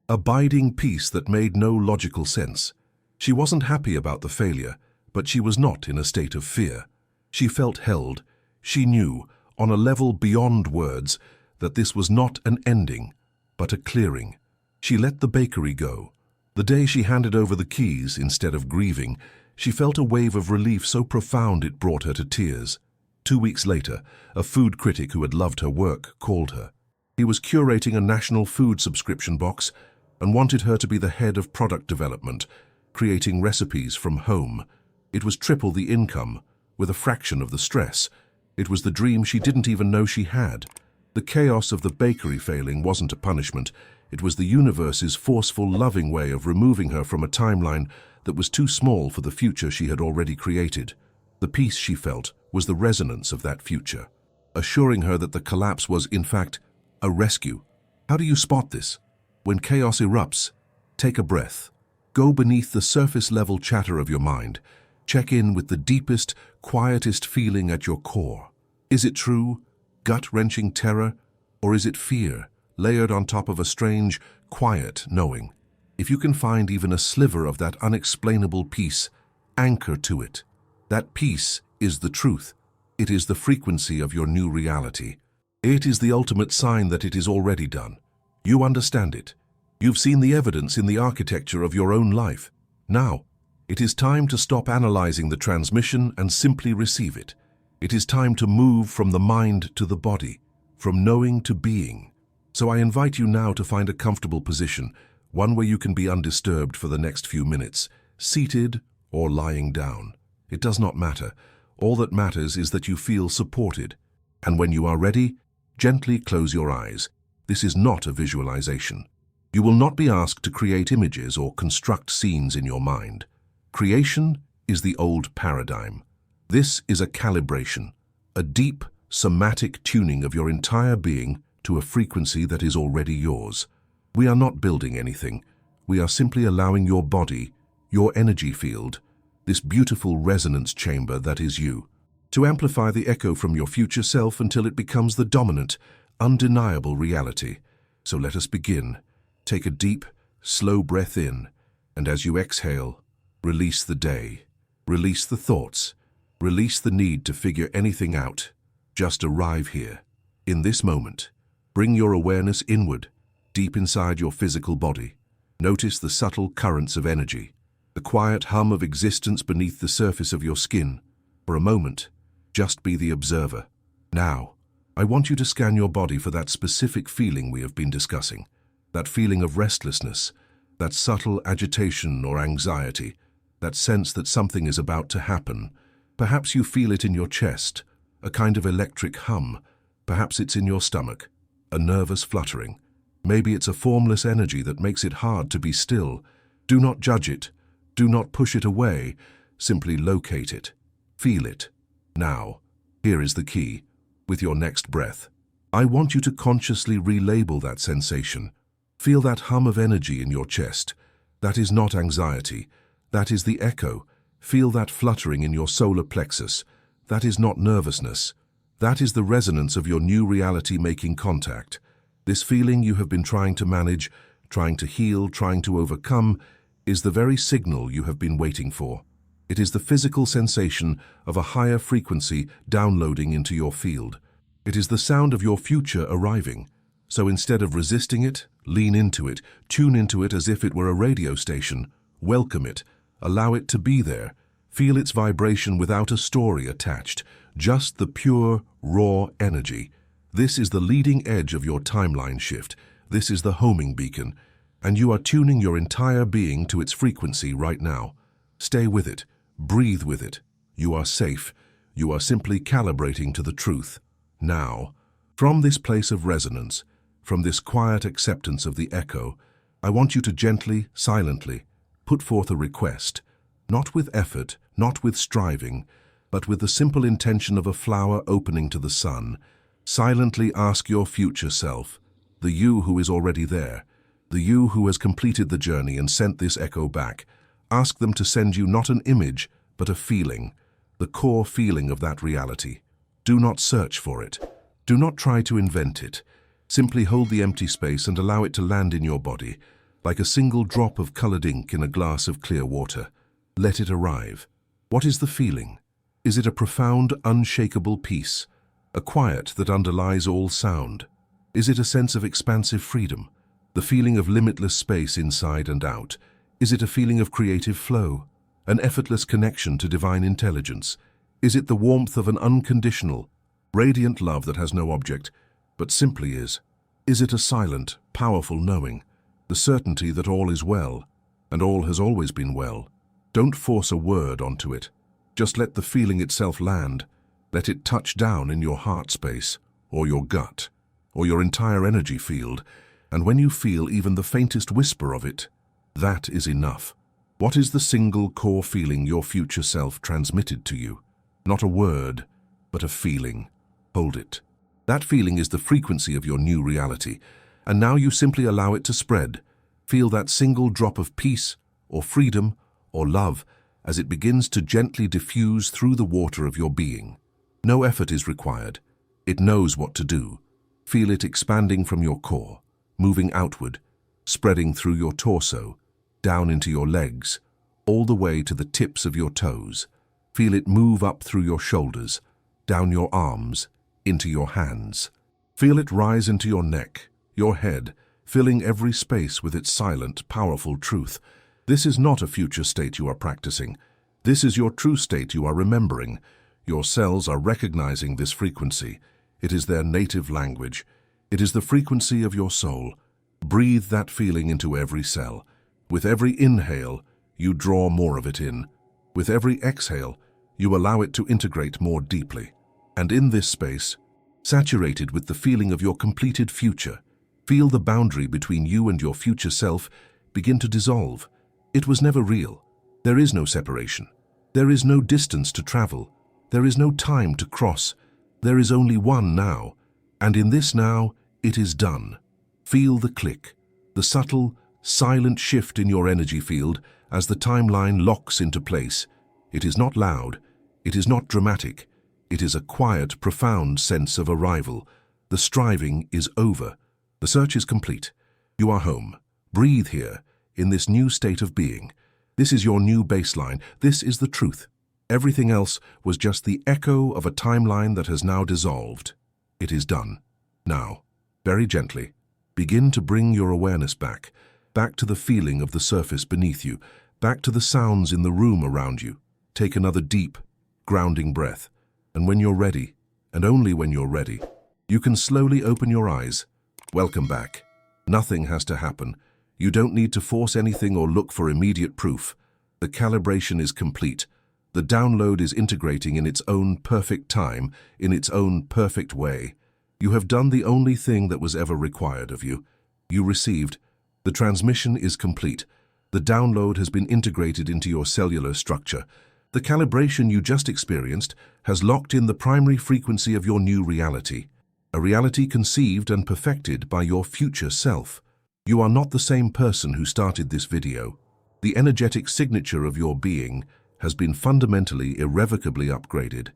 abiding peace that made no logical sense. She wasn't happy about the failure, but she was not in a state of fear. She felt held. She knew, on a level beyond words, that this was not an ending, but a clearing. She let the bakery go. The day she handed over the keys, instead of grieving, she felt a wave of relief so profound it brought her to tears. 2 weeks later, a food critic who had loved her work called her. He was curating a national food subscription box and wanted her to be the head of product development, creating recipes from home. It was triple the income, with a fraction of the stress. It was the dream she didn't even know she had. The chaos of the bakery failing wasn't a punishment. It was the universe's forceful, loving way of removing her from a timeline that was too small for the future she had already created. The peace she felt was the resonance of that future, assuring her that the collapse was, in fact, a rescue. How do you spot this? When chaos erupts, take a breath. Go beneath the surface-level chatter of your mind. Check in with the deepest, quietest feeling at your core. Is it true, gut-wrenching terror, or is it fear, layered on top of a strange, quiet knowing? If you can find even a sliver of that unexplainable peace, anchor to it. That peace is the truth. It is the frequency of your new reality. It is the ultimate sign that it is already done. You understand it. You've seen the evidence in the architecture of your own life. Now, it is time to stop analyzing the transmission and simply receive it. It is time to move from the mind to the body, from knowing to being. So I invite you now to find a comfortable position, one where you can be undisturbed for the next few minutes, seated or lying down. It does not matter. All that matters is that you feel supported. And when you are ready, gently close your eyes. This is not a visualization. You will not be asked to create images or construct scenes in your mind. Creation is the old paradigm. This is a calibration, a deep, somatic tuning of your entire being to a frequency that is already yours. We are not building anything. We are simply allowing your body, your energy field, this beautiful resonance chamber that is you, to amplify the echo from your future self until it becomes the dominant, undeniable reality. So let us begin. Take a deep, slow breath in, and as you exhale, release the day, release the thoughts, release the need to figure anything out. Just arrive here, in this moment. Bring your awareness inward, deep inside your physical body. Notice the subtle currents of energy, the quiet hum of existence beneath the surface of your skin. For a moment, just be the observer. Now, I want you to scan your body for that specific feeling we have been discussing, that feeling of restlessness, that subtle agitation or anxiety, that sense that something is about to happen. Perhaps you feel it in your chest, a kind of electric hum. Perhaps it's in your stomach, a nervous fluttering. Maybe it's a formless energy that makes it hard to be still. Do not judge it. Do not push it away. Simply locate it. Feel it. Now, here is the key. With your next breath, I want you to consciously relabel that sensation. Feel that hum of energy in your chest. That is not anxiety. That is the echo. Feel that fluttering in your solar plexus. That is not nervousness. That is the resonance of your new reality making contact. This feeling you have been trying to manage, trying to heal, trying to overcome, is the very signal you have been waiting for. It is the physical sensation of a higher frequency downloading into your field. It is the sound of your future arriving. So instead of resisting it, lean into it, tune into it as if it were a radio station. Welcome it. Allow it to be there. Feel its vibration without a story attached, just the pure, raw energy. This is the leading edge of your timeline shift. This is the homing beacon, and you are tuning your entire being to its frequency right now. Stay with it. Breathe with it. You are safe. You are simply calibrating to the truth. Now, from this place of resonance, from this quiet acceptance of the echo, I want you to gently, silently, put forth a request, not with effort, not with striving, but with the simple intention of a flower opening to the sun. Silently ask your future self, the you who is already there, the you who has completed the journey and sent this echo back. Ask them to send you not an image, but a feeling, the core feeling of that reality. Do not search for it. Do not try to invent it. Simply hold the empty space and allow it to land in your body, like a single drop of colored ink in a glass of clear water. Let it arrive. What is the feeling? Is it a profound, unshakable peace? A quiet that underlies all sound? Is it a sense of expansive freedom? The feeling of limitless space inside and out? Is it a feeling of creative flow? An effortless connection to divine intelligence? Is it the warmth of an unconditional, radiant love that has no object, but simply is? Is it a silent, powerful knowing, the certainty that all is well, and all has always been well? Don't force a word onto it. Just let the feeling itself land. Let it touch down in your heart space, or your gut, or your entire energy field, and when you feel even the faintest whisper of it, that is enough. What is the single core feeling your future self transmitted to you? Not a word, but a feeling. Hold it. That feeling is the frequency of your new reality, and now you simply allow it to spread. Feel that single drop of peace, or freedom, or love, as it begins to gently diffuse through the water of your being. No effort is required. It knows what to do. Feel it expanding from your core, moving outward, spreading through your torso, down into your legs, all the way to the tips of your toes. Feel it move up through your shoulders, down your arms, into your hands. Feel it rise into your neck, your head, filling every space with its silent, powerful truth. This is not a future state you are practicing. This is your true state you are remembering. Your cells are recognizing this frequency. It is their native language. It is the frequency of your soul. Breathe that feeling into every cell. With every inhale, you draw more of it in. With every exhale, you allow it to integrate more deeply. And in this space, saturated with the feeling of your completed future, feel the boundary between you and your future self begin to dissolve. It was never real. There is no separation. There is no distance to travel. There is no time to cross. There is only one now. And in this now, it is done. Feel the click, the subtle, silent shift in your energy field as the timeline locks into place. It is not loud, it is not dramatic, it is a quiet, profound sense of arrival. The striving is over. The search is complete. You are home. Breathe here, in this new state of being. This is your new baseline. This is the truth. Everything else was just the echo of a timeline that has now dissolved. It is done. Now, very gently, begin to bring your awareness back to the feeling of the surface beneath you, back to the sounds in the room around you. Take another deep, grounding breath, and when you're ready, and only when you're ready, you can slowly open your eyes. Welcome back. Nothing has to happen. You don't need to force anything or look for immediate proof. The calibration is complete. The download is integrating in its own perfect time, in its own perfect way. You have done the only thing that was ever required of you. You received. The transmission is complete. The download has been integrated into your cellular structure. The calibration you just experienced has locked in the primary frequency of your new reality, a reality conceived and perfected by your future self. You are not the same person who started this video. The energetic signature of your being has been fundamentally, irrevocably upgraded.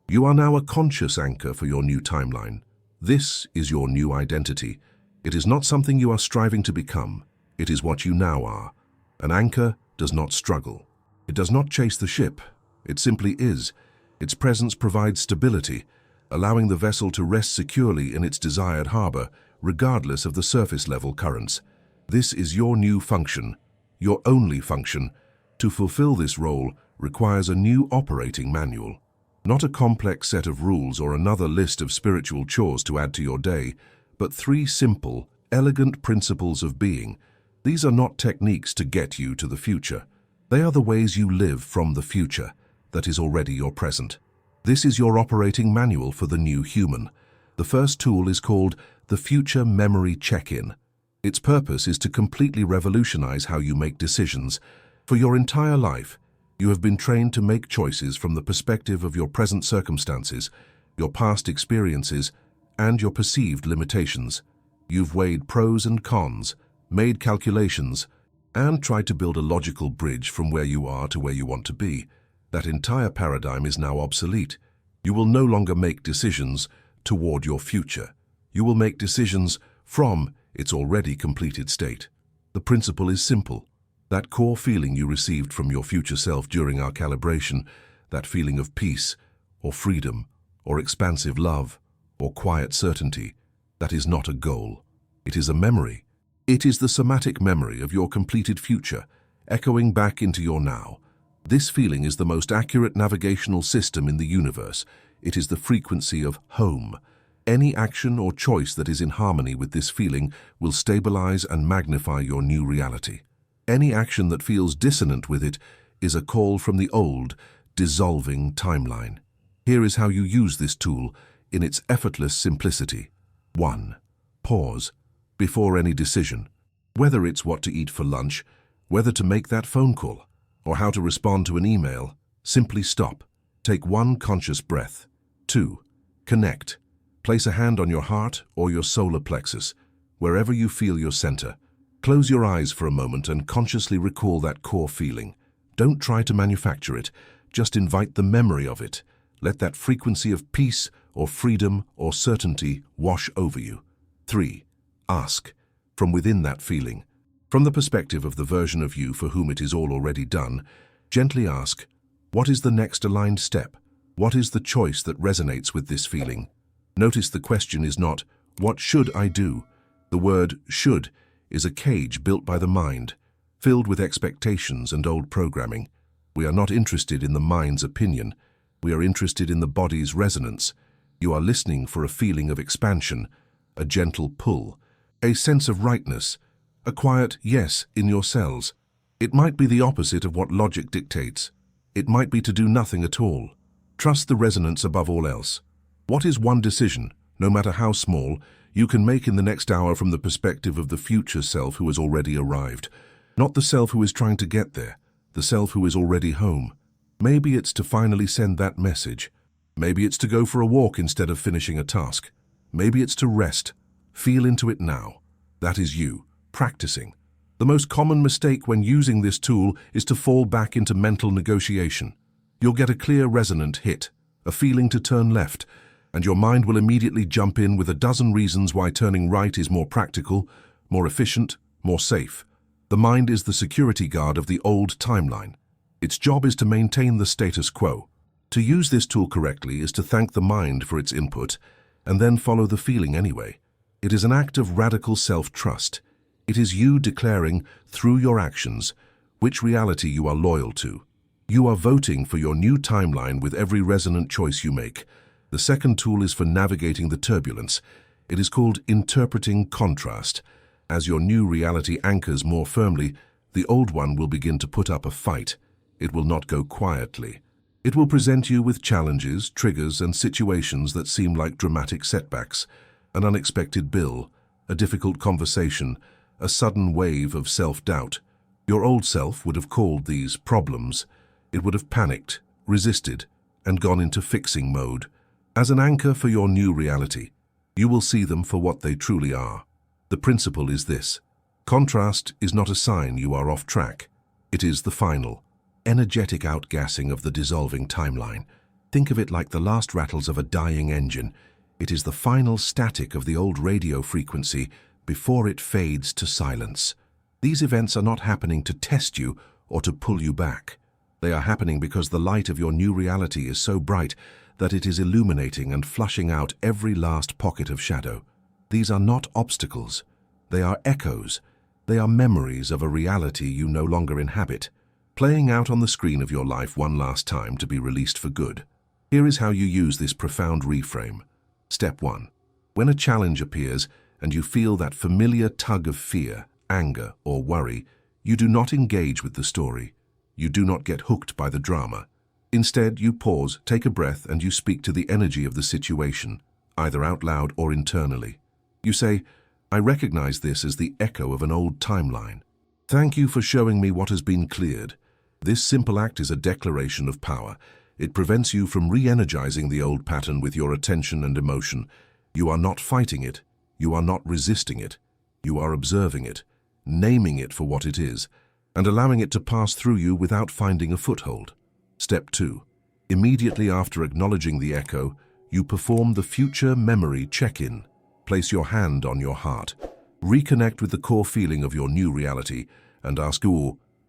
You are now a conscious anchor for your new timeline. This is your new identity. It is not something you are striving to become. It is what you now are. An anchor does not struggle. It does not chase the ship. It simply is. Its presence provides stability, allowing the vessel to rest securely in its desired harbor, regardless of the surface-level currents. This is your new function, your only function. To fulfill this role requires a new operating manual. Not a complex set of rules or another list of spiritual chores to add to your day, but 3 simple, elegant principles of being. These are not techniques to get you to the future. They are the ways you live from the future that is already your present. This is your operating manual for the new human. The first tool is called the Future Memory Check-In. Its purpose is to completely revolutionize how you make decisions. For your entire life, you have been trained to make choices from the perspective of your present circumstances, your past experiences, and your perceived limitations. You've weighed pros and cons, made calculations, and tried to build a logical bridge from where you are to where you want to be. That entire paradigm is now obsolete. You will no longer make decisions toward your future. You will make decisions from its already completed state. The principle is simple. That core feeling you received from your future self during our calibration, that feeling of peace, or freedom, or expansive love, or quiet certainty, that is not a goal. It is a memory. It is the somatic memory of your completed future, echoing back into your now. This feeling is the most accurate navigational system in the universe. It is the frequency of home. Any action or choice that is in harmony with this feeling will stabilize and magnify your new reality. Any action that feels dissonant with it is a call from the old, dissolving timeline. Here is how you use this tool in its effortless simplicity. 1. Pause before any decision. Whether it's what to eat for lunch, whether to make that phone call, or how to respond to an email, simply stop. Take 1 conscious breath. 2. Connect. Place a hand on your heart or your solar plexus, wherever you feel your center. Close your eyes for a moment and consciously recall that core feeling. Don't try to manufacture it, just invite the memory of it. Let that frequency of peace or freedom or certainty wash over you. 3. Ask, from within that feeling. From the perspective of the version of you for whom it is all already done, gently ask, what is the next aligned step? What is the choice that resonates with this feeling? Notice the question is not, what should I do? The word should is a cage built by the mind, filled with expectations and old programming. We are not interested in the mind's opinion. We are interested in the body's resonance. You are listening for a feeling of expansion, a gentle pull, a sense of rightness, a quiet yes in your cells. It might be the opposite of what logic dictates. It might be to do nothing at all. Trust the resonance above all else. What is one decision, no matter how small, you can make in the next hour from the perspective of the future self who has already arrived? Not the self who is trying to get there, the self who is already home. Maybe it's to finally send that message. Maybe it's to go for a walk instead of finishing a task. Maybe it's to rest. Feel into it now. That is you. practicing. The most common mistake when using this tool is to fall back into mental negotiation. You'll get a clear resonant hit, a feeling to turn left, and your mind will immediately jump in with a dozen reasons why turning right is more practical, more efficient, more safe. The mind is the security guard of the old timeline. Its job is to maintain the status quo. To use this tool correctly is to thank the mind for its input and then follow the feeling anyway. It is an act of radical self-trust. It is you declaring, through your actions, which reality you are loyal to. You are voting for your new timeline with every resonant choice you make. The second tool is for navigating the turbulence. It is called interpreting contrast. As your new reality anchors more firmly, the old one will begin to put up a fight. It will not go quietly. It will present you with challenges, triggers, and situations that seem like dramatic setbacks, an unexpected bill, a difficult conversation, a sudden wave of self-doubt. Your old self would have called these problems. It would have panicked, resisted, and gone into fixing mode. As an anchor for your new reality, you will see them for what they truly are. The principle is this: contrast is not a sign you are off track. It is the final, energetic outgassing of the dissolving timeline. Think of it like the last rattles of a dying engine. It is the final static of the old radio frequency before it fades to silence. These events are not happening to test you or to pull you back. They are happening because the light of your new reality is so bright that it is illuminating and flushing out every last pocket of shadow. These are not obstacles. They are echoes. They are memories of a reality you no longer inhabit, playing out on the screen of your life one last time to be released for good. Here is how you use this profound reframe. Step 1. When a challenge appears and you feel that familiar tug of fear, anger, or worry, you do not engage with the story. You do not get hooked by the drama. Instead, you pause, take a breath, and you speak to the energy of the situation, either out loud or internally. You say, "I recognize this as the echo of an old timeline. Thank you for showing me what has been cleared." This simple act is a declaration of power. It prevents you from re-energizing the old pattern with your attention and emotion. You are not fighting it. You are not resisting it. You are observing it, naming it for what it is, and allowing it to pass through you without finding a foothold. Step 2. Immediately after acknowledging the echo, you perform the future memory check-in. Place your hand on your heart. Reconnect with the core feeling of your new reality and ask,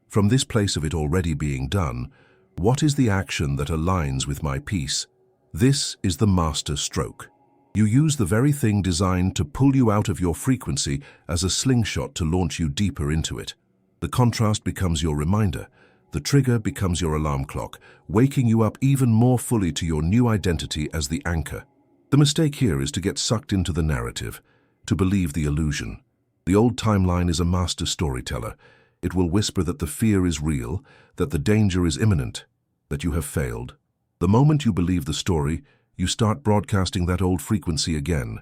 from this place of it already being done, what is the action that aligns with my peace? This is the master stroke. You use the very thing designed to pull you out of your frequency as a slingshot to launch you deeper into it. The contrast becomes your reminder. The trigger becomes your alarm clock, waking you up even more fully to your new identity as the anchor. The mistake here is to get sucked into the narrative, to believe the illusion. The old timeline is a master storyteller. It will whisper that the fear is real, that the danger is imminent, that you have failed. The moment you believe the story, you start broadcasting that old frequency again.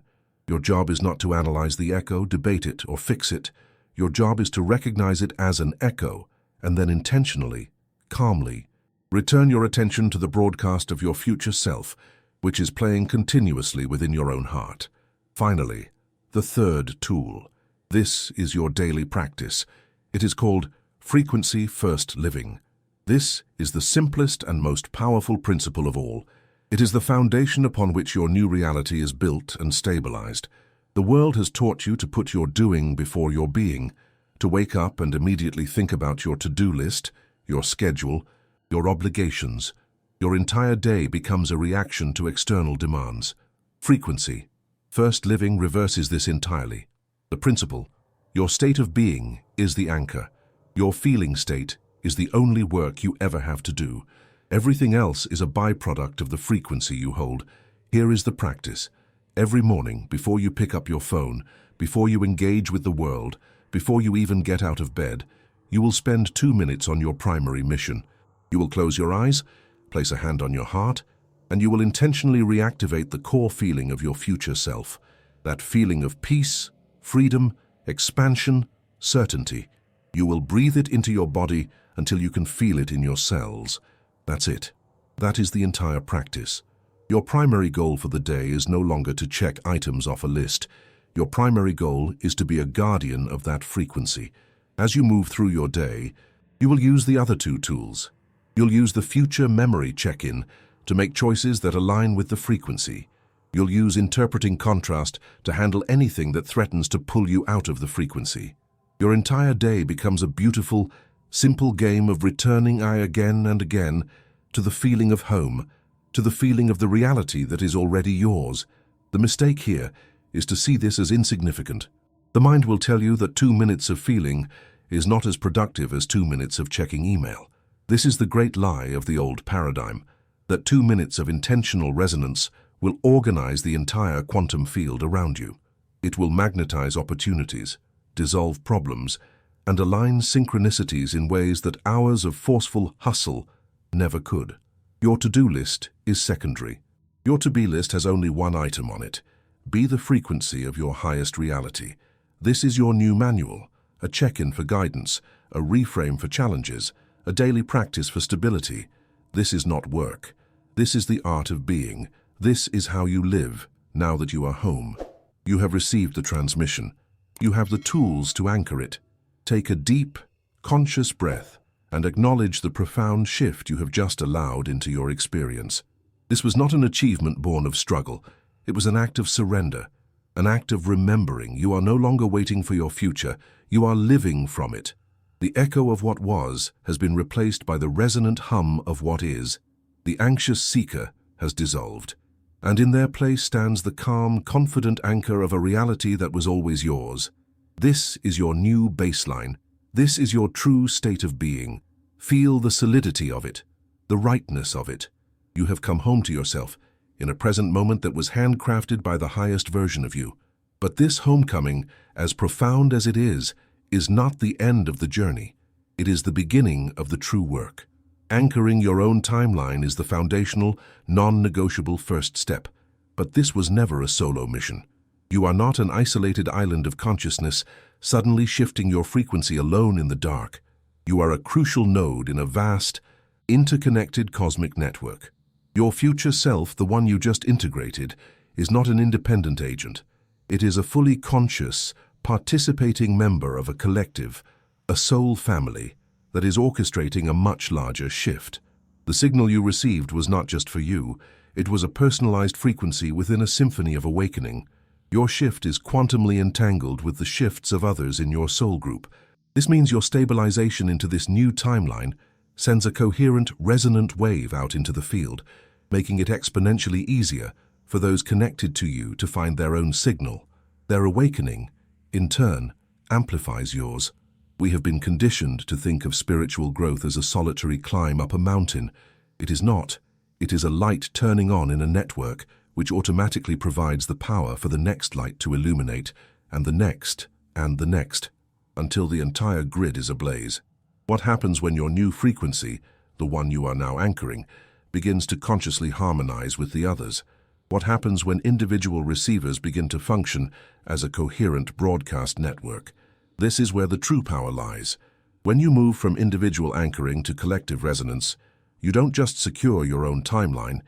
Your job is not to analyze the echo, debate it, or fix it. Your job is to recognize it as an echo, and then intentionally, calmly, return your attention to the broadcast of your future self, which is playing continuously within your own heart. Finally, the third tool. This is your daily practice. It is called frequency first living. This is the simplest and most powerful principle of all. It is the foundation upon which your new reality is built and stabilized. The world has taught you to put your doing before your being, to wake up and immediately think about your to-do list, your schedule, your obligations. Your entire day becomes a reaction to external demands. Frequency first living reverses this entirely. The principle: your state of being is the anchor. Your feeling state is the only work you ever have to do. Everything else is a byproduct of the frequency you hold. Here is the practice. Every morning, before you pick up your phone, before you engage with the world, before you even get out of bed, you will spend 2 minutes on your primary mission. You will close your eyes, place a hand on your heart, and you will intentionally reactivate the core feeling of your future self. That feeling of peace, freedom, expansion, certainty. You will breathe it into your body until you can feel it in your cells. That's it. That is the entire practice. Your primary goal for the day is no longer to check items off a list. Your primary goal is to be a guardian of that frequency. As you move through your day, you will use the other two tools. You'll use the future memory check-in to make choices that align with the frequency. You'll use interpreting contrast to handle anything that threatens to pull you out of the frequency. Your entire day becomes a beautiful, simple game of returning again and again to the feeling of home, to the feeling of the reality that is already yours. The mistake here is to see this as insignificant. The mind will tell you that 2 minutes of feeling is not as productive as 2 minutes of checking email. This is the great lie of the old paradigm, that 2 minutes of intentional resonance will organize the entire quantum field around you. It will magnetize opportunities, dissolve problems, and align synchronicities in ways that hours of forceful hustle never could. Your to-do list is secondary. Your to-be list has only one item on it. Be the frequency of your highest reality. This is your new manual, a check-in for guidance, a reframe for challenges, a daily practice for stability. This is not work. This is the art of being. This is how you live, now that you are home. You have received the transmission. You have the tools to anchor it. Take a deep, conscious breath and acknowledge the profound shift you have just allowed into your experience. This was not an achievement born of struggle. It was an act of surrender, an act of remembering. You are no longer waiting for your future. You are living from it. The echo of what was has been replaced by the resonant hum of what is. The anxious seeker has dissolved, and in their place stands the calm, confident anchor of a reality that was always yours. This is your new baseline. This is your true state of being. Feel the solidity of it, the rightness of it. You have come home to yourself in a present moment that was handcrafted by the highest version of you. But this homecoming, as profound as it is not the end of the journey. It is the beginning of the true work. Anchoring your own timeline is the foundational, non-negotiable first step. But this was never a solo mission. You are not an isolated island of consciousness, suddenly shifting your frequency alone in the dark. You are a crucial node in a vast, interconnected cosmic network. Your future self, the one you just integrated, is not an independent agent. It is a fully conscious, participating member of a collective, a soul family, that is orchestrating a much larger shift. The signal you received was not just for you. It was a personalized frequency within a symphony of awakening. Your shift is quantumly entangled with the shifts of others in your soul group. This means your stabilization into this new timeline sends a coherent, resonant wave out into the field, making it exponentially easier for those connected to you to find their own signal. Their awakening, in turn, amplifies yours. We have been conditioned to think of spiritual growth as a solitary climb up a mountain. It is not. It is a light turning on in a network which automatically provides the power for the next light to illuminate, and the next, until the entire grid is ablaze. What happens when your new frequency, the one you are now anchoring, begins to consciously harmonize with the others? What happens when individual receivers begin to function as a coherent broadcast network? This is where the true power lies. When you move from individual anchoring to collective resonance, you don't just secure your own timeline,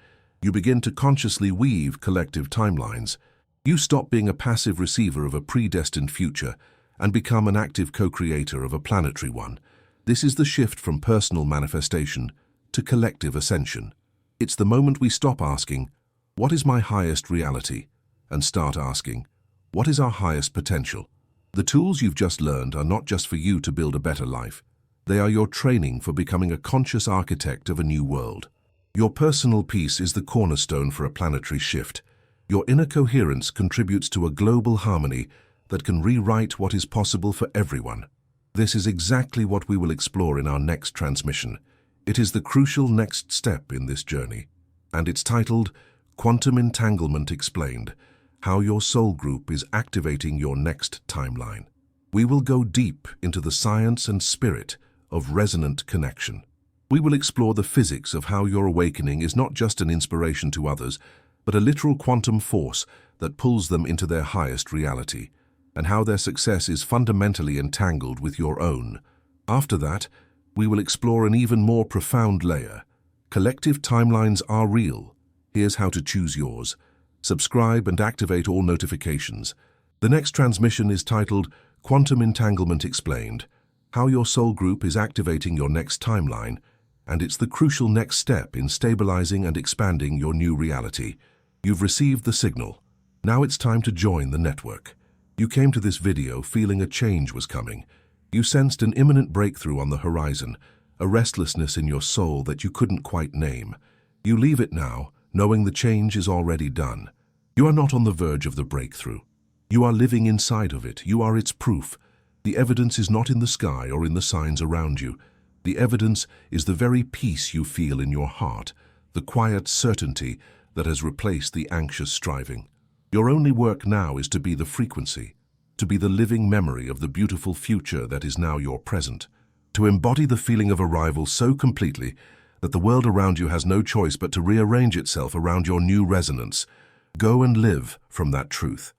you begin to consciously weave collective timelines. You stop being a passive receiver of a predestined future and become an active co-creator of a planetary one. This is the shift from personal manifestation to collective ascension. It's the moment we stop asking, "What is my highest reality?" and start asking, "What is our highest potential?" The tools you've just learned are not just for you to build a better life. They are your training for becoming a conscious architect of a new world. Your personal peace is the cornerstone for a planetary shift. Your inner coherence contributes to a global harmony that can rewrite what is possible for everyone. This is exactly what we will explore in our next transmission. It is the crucial next step in this journey, and it's titled Quantum Entanglement Explained: How Your Soul Group is Activating Your Next Timeline. We will go deep into the science and spirit of resonant connection. We will explore the physics of how your awakening is not just an inspiration to others, but a literal quantum force that pulls them into their highest reality, and how their success is fundamentally entangled with your own. After that, we will explore an even more profound layer. Collective timelines are real. Here's how to choose yours. Subscribe and activate all notifications. The next transmission is titled Quantum Entanglement Explained, how your soul group is activating your next timeline, and it's the crucial next step in stabilizing and expanding your new reality. You've received the signal. Now it's time to join the network. You came to this video feeling a change was coming. You sensed an imminent breakthrough on the horizon, a restlessness in your soul that you couldn't quite name. You leave it now, knowing the change is already done. You are not on the verge of the breakthrough. You are living inside of it. You are its proof. The evidence is not in the sky or in the signs around you. The evidence is the very peace you feel in your heart, the quiet certainty that has replaced the anxious striving. Your only work now is to be the frequency, to be the living memory of the beautiful future that is now your present, to embody the feeling of arrival so completely that the world around you has no choice but to rearrange itself around your new resonance. Go and live from that truth.